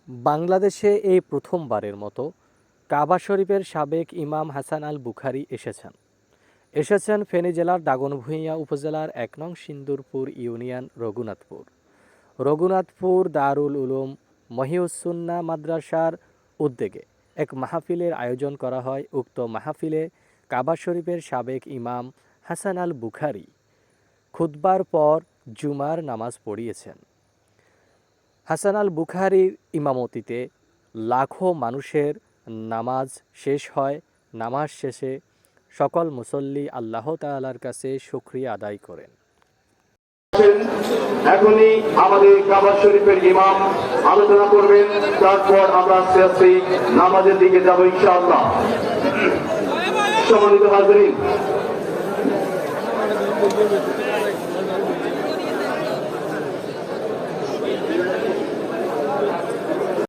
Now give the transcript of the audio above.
বাংলাদেশে এই প্রথমবারের মতো কাবা শরীফের সাবেক ইমাম হাসান আল বুখারী এসেছেন ফেনী জেলার দাগনভূঞা উপজেলার ১ নং সিন্দুরপুর ইউনিয়ন রঘুনাথপুর দারুল উলুম মহিউস-সুন্নাহ মাদ্রাসার উদ্যোগে এক মাহফিলের আয়োজন করা হয়। উক্ত মাহফিলে কাবা শরীফের সাবেক ইমাম হাসান আল বুখারী খুতবার পর জুমার নামাজ পড়িয়েছেন। হাসান আল বুখারীর ইমামতিতে লাখো মানুষের নামাজ শেষ হয়। নামাজ শেষে সকল মুসল্লি আল্লাহ তাআলার কাছে শুকরিয়া আদায় করেন। এখনই আমাদের কাবা শরীফের ইমাম আলোচনা করবেন, তারপর আমরা আস্তে আস্তে নামাজের দিকে যাব ইনশাআল্লাহ। সম্মানিত হাজরিন,